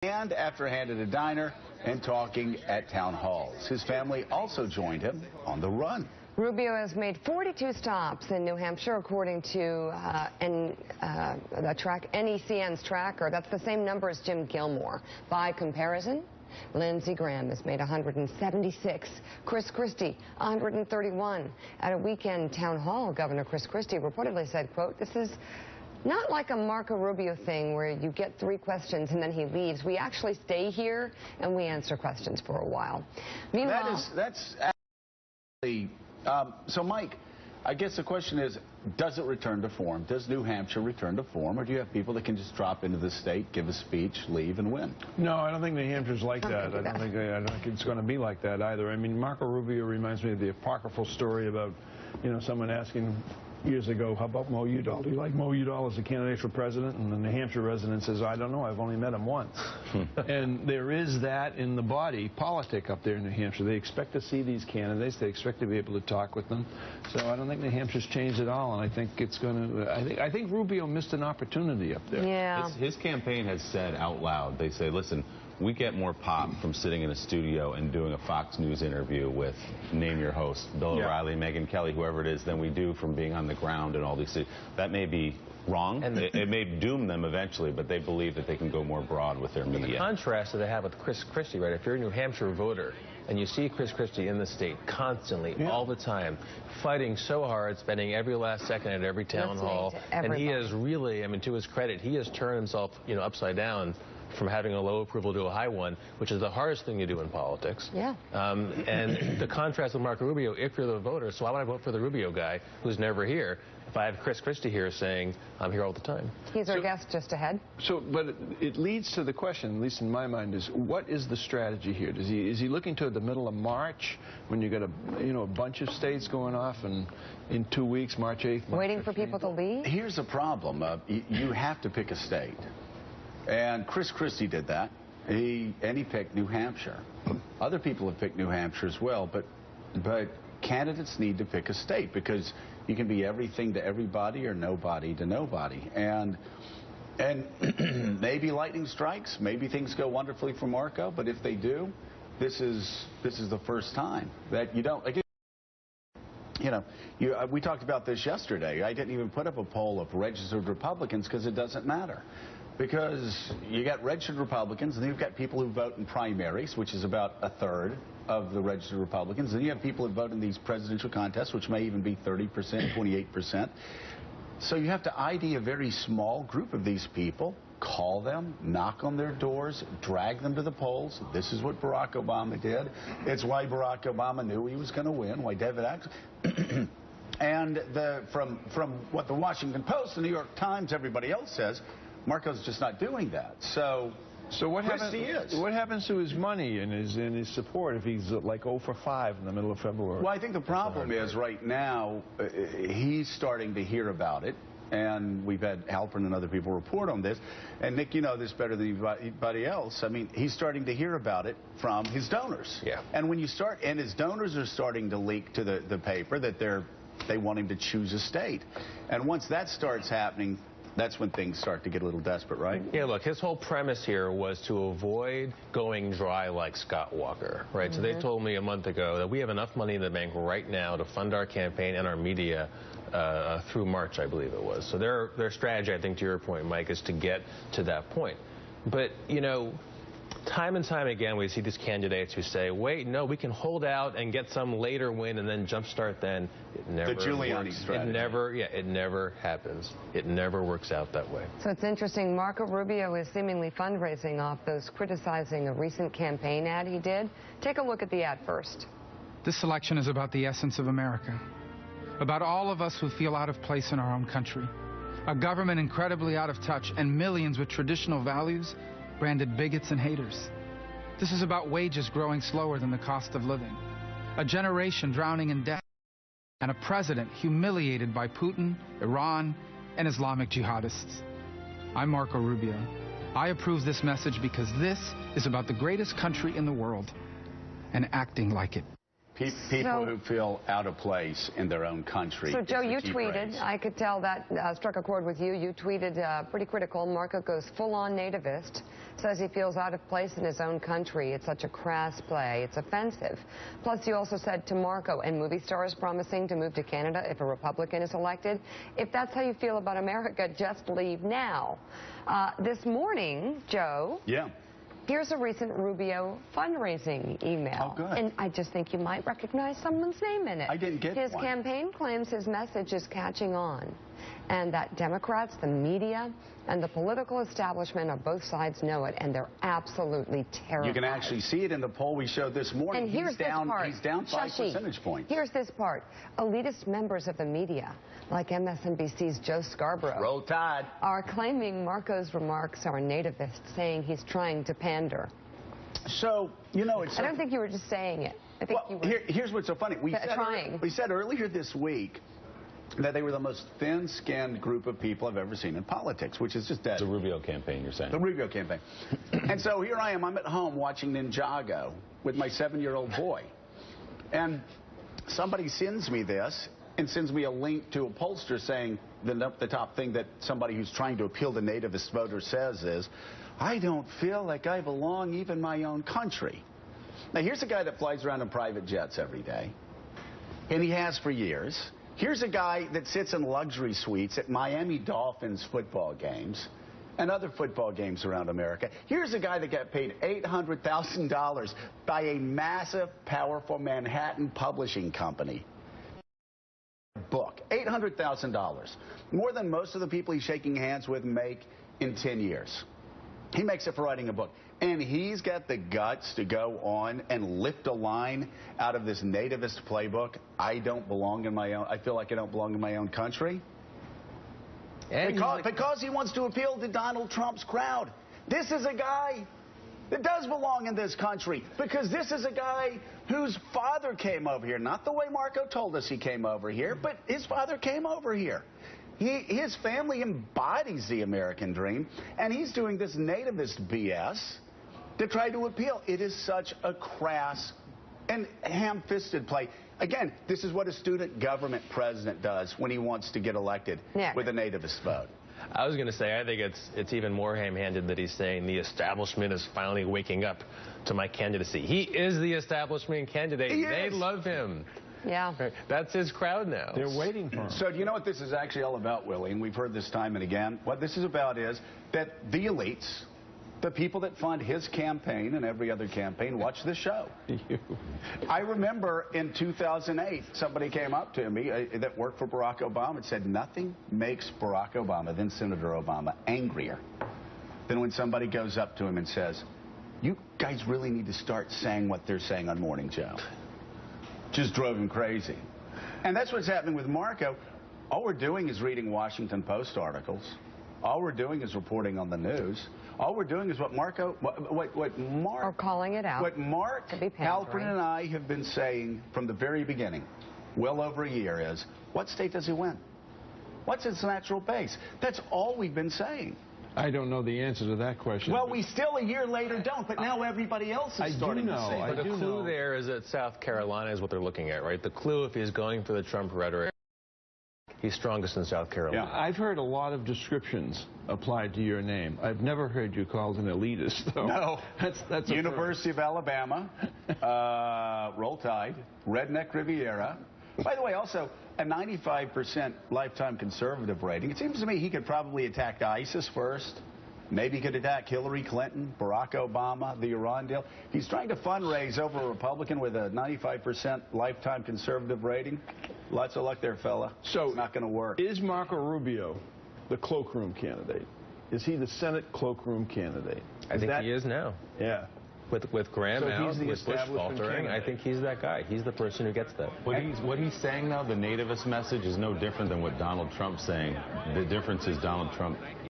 And after hand at a diner and talking at town halls. His family also joined him on the run. Rubio has made 42 stops in New Hampshire, according to NECN's tracker. That's the same number as Jim Gilmore. By comparison, Lindsey Graham has made 176. Chris Christie, 131. At a weekend town hall, Governor Chris Christie reportedly said, quote, "This is not like a Marco Rubio thing where you get 3 questions and then he leaves. We actually stay here and we answer questions for a while." Meanwhile, that's actually, so Mike, I guess the question is, does it return to form? Does New Hampshire return to form, or do you have people that can just drop into the state, give a speech, leave, and win? No, I don't think New Hampshire's like that. I don't think it's going to be like that either. I mean, Marco Rubio reminds me of the apocryphal story about, someone asking years ago, how about Mo Udall? Do you like Mo Udall as a candidate for president? And the New Hampshire resident says, I don't know, I've only met him once. And there is that in the body politic up there in New Hampshire. They expect to see these candidates. They expect to be able to talk with them. So I don't think New Hampshire's changed at all, and I think it's going to, I think Rubio missed an opportunity up there. Yeah. His campaign has said out loud, they say, listen, we get more pop from sitting in a studio and doing a Fox News interview with, name your host, Bill O'Reilly, Megyn Kelly, whoever it is, than we do from being on the ground and all these things. That may be wrong, and it may doom them eventually, but they believe that they can go more broad with their media. The contrast that they have with Chris Christie, right? If you're a New Hampshire voter and you see Chris Christie in the state constantly, all the time, fighting so hard, spending every last second at every town hall, and he has really, I mean, to his credit, he has turned himself, upside down from having a low approval to a high one, which is the hardest thing you do in politics. Yeah. And the contrast with Marco Rubio, if you're the voter, so why would I vote for the Rubio guy who's never here if I have Chris Christie here saying, I'm here all the time? He's our guest just ahead. But it leads to the question, at least in my mind, is what is the strategy here? Is he looking toward the middle of March when you got a bunch of states going off and in 2 weeks, March 8th? Waiting for people to leave? Here's the problem. You have to pick a state. And Chris Christie did that. He picked New Hampshire. Other people have picked New Hampshire as well, but candidates need to pick a state because you can be everything to everybody or nobody to nobody. And maybe lightning strikes, maybe things go wonderfully for Marco, but if they do, this is the first time that you don't. We talked about this yesterday. I didn't even put up a poll of registered Republicans because it doesn't matter. Because you got registered Republicans, and then you've got people who vote in primaries, which is about a third of the registered Republicans. And you have people who vote in these presidential contests, which may even be 30%, 28%. So you have to ID a very small group of these people, call them, knock on their doors, drag them to the polls. This is what Barack Obama did. It's why Barack Obama knew he was going to win, why David Axel. And from what the Washington Post, the New York Times, everybody else says, Marco's just not doing that. So what happens to his money and his support if he's like 0 for 5 in the middle of February? Well, I think the problem is right now he's starting to hear about it, and we've had Halpern and other people report on this. And Nick, you know this better than anybody else. I mean, he's starting to hear about it from his donors. Yeah. And when you start, and his donors are starting to leak to the paper that they want him to choose a state. And once that starts happening, that's when things start to get a little desperate, right? Yeah, look, his whole premise here was to avoid going dry like Scott Walker, right? So they told me a month ago that we have enough money in the bank right now to fund our campaign and our media through March, I believe it was. So their strategy, I think, to your point, Mike, is to get to that point. But, time and time again, we see these candidates who say, wait, no, we can hold out and get some later win and then jumpstart then. It never the Giuliani works. strategy. It never happens. It never works out that way. So it's interesting. Marco Rubio is seemingly fundraising off those criticizing a recent campaign ad he did. Take a look at the ad first. This election is about the essence of America, about all of us who feel out of place in our own country, a government incredibly out of touch, and millions with traditional values branded bigots and haters. This is about wages growing slower than the cost of living, a generation drowning in debt, and a president humiliated by Putin, Iran, and Islamic jihadists. I'm Marco Rubio. I approve this message because this is about the greatest country in the world and acting like it. People who feel out of place in their own country. So, Joe, you tweeted, I could tell that struck a chord with you. You tweeted pretty critical. Marco goes full-on nativist, says he feels out of place in his own country. It's such a crass play. It's offensive. Plus, you also said to Marco, and movie stars promising to move to Canada if a Republican is elected, if that's how you feel about America, just leave now. This morning, Joe. Yeah. Here's a recent Rubio fundraising email. Oh, good. And I just think you might recognize someone's name in it. I didn't get His one. campaign claims his message is catching on, and that Democrats, the media, and the political establishment on both sides know it, and they're absolutely terrified. You can actually see it in the poll we showed this morning. And here's he's down, this part. He's down 5 percentage points. Here's this part. Elitist members of the media, like MSNBC's Joe Scarborough, Roll Tide, are claiming Marco's remarks are nativist, saying he's trying to pander. So, you know, it's... I don't think you were just saying it. I think you were here's what's so funny. We said earlier this week that they were the most thin-skinned group of people I've ever seen in politics, which is just dead. The Rubio campaign, you're saying. The Rubio campaign. And so here I am. I'm at home watching Ninjago with my 7-year-old boy. And somebody sends me this and sends me a link to a pollster saying the top thing that somebody who's trying to appeal to nativist voters says is, I don't feel like I belong even in my own country. Now, here's a guy that flies around in private jets every day, and he has for years. Here's a guy that sits in luxury suites at Miami Dolphins football games and other football games around America. Here's a guy that got paid $800,000 by a massive, powerful Manhattan publishing company. Book, $800,000, more than most of the people he's shaking hands with make in 10 years. He makes it for writing a book. And he's got the guts to go on and lift a line out of this nativist playbook. I don't belong in my own, I feel like I don't belong in my own country. And because he wants to appeal to Donald Trump's crowd. This is a guy that does belong in this country, because this is a guy whose father came over here. Not the way Marco told us he came over here, but his father came over here. His family embodies the American dream, and he's doing this nativist BS to try to appeal. It is such a crass and ham-fisted play. Again, this is what a student government president does when he wants to get elected with a nativist vote. I was going to say, I think it's even more ham-handed that he's saying the establishment is finally waking up to my candidacy. He is the establishment candidate. They love him. Yeah. That's his crowd now. They're waiting for him. So do you know what this is actually all about, Willie? And we've heard this time and again. What this is about is that the elites, the people that fund his campaign and every other campaign, watch this show. I remember in 2008, somebody came up to me that worked for Barack Obama and said, nothing makes Barack Obama, then Senator Obama, angrier than when somebody goes up to him and says, you guys really need to start saying what they're saying on Morning Joe. Just drove him crazy. And that's what's happening with Marco. All we're doing is reading Washington Post articles. All we're doing is reporting on the news. All we're doing is what Marco, what Mark... Or calling it out. What Mark Halperin and I have been saying from the very beginning, well over a year, is, what state does he win? What's its natural base? That's all we've been saying. I don't know the answer to that question. Well, we still a year later don't, but now everybody else is starting to say. But the clue there is that South Carolina is what they're looking at, right? The clue, if he's going for the Trump rhetoric, he's strongest in South Carolina. Yeah, I've heard a lot of descriptions applied to your name. I've never heard you called an elitist, though. No. That's University of Alabama, Roll Tide, Redneck Riviera. By the way, also a 95% lifetime conservative rating. It seems to me he could probably attack ISIS first. Maybe he could attack Hillary Clinton, Barack Obama, the Iran deal. He's trying to fundraise over a Republican with a 95% lifetime conservative rating. Lots of luck there, fella. So it's not going to work. Is Marco Rubio the cloakroom candidate? Is he the Senate cloakroom candidate? I think he is now. Yeah. With Graham out, with Bush faltering, candidate. I think he's that guy. He's the person who gets that. What he's saying now, the nativist message, is no different than what Donald Trump's saying. The difference is Donald Trump